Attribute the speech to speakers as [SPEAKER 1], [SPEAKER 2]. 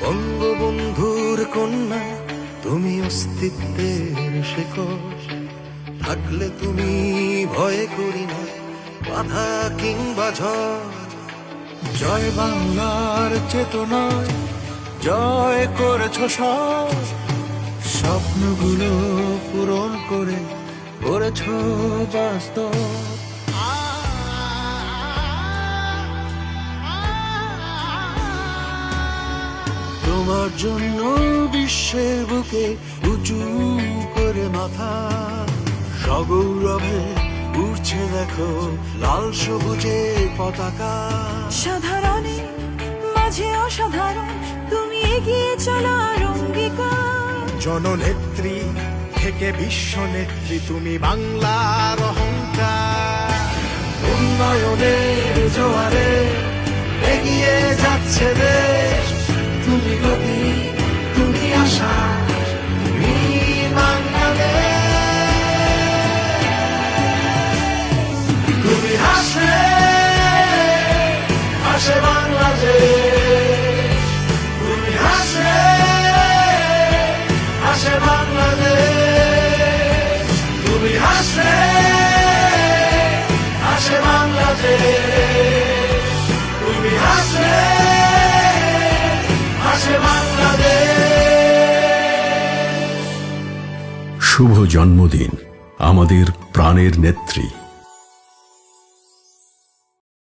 [SPEAKER 1] বঙ্গবন্ধুর কন্যা তুমি, অস্তিত্বের শেকড়, থাকলে তুমি ভয়ে করি না বাধা কিংবা ঝড়। জয় বাংলার চেতনায় জয় করেছ সব, স্বপ্নগুলো পূরণ করে করেছ বাস্তব। তোমার জন্য বিশ্বের বুকে উঁচু করে মাথা, সগৌরবে উঠছে দেখো লাল সবুজের পতাকা।
[SPEAKER 2] সাধারণে মাঝে অসাধারণ, তুমি এগিয়ে চলো আর অঙ্গীকার।
[SPEAKER 1] জননেত্রী থেকে বিশ্ব নেত্রী, তুমি বাংলার অহংকার। উন্নয়নের জোয়ারে এগিয়ে যাচ্ছে দেশ, তুমি গতি, তুমি আশা, তুমি বাংলাদেশ। তুমি হাসে হাসে বাংলাদেশ, তুমি হাসে হাসে বাংলাদেশ, তুমি হাসে হাসে বাংলাদেশ, তুমি হাসে হাসে বাংলাদেশ।
[SPEAKER 3] শুভ জন্মদিন আমাদের প্রাণের নেত্রী।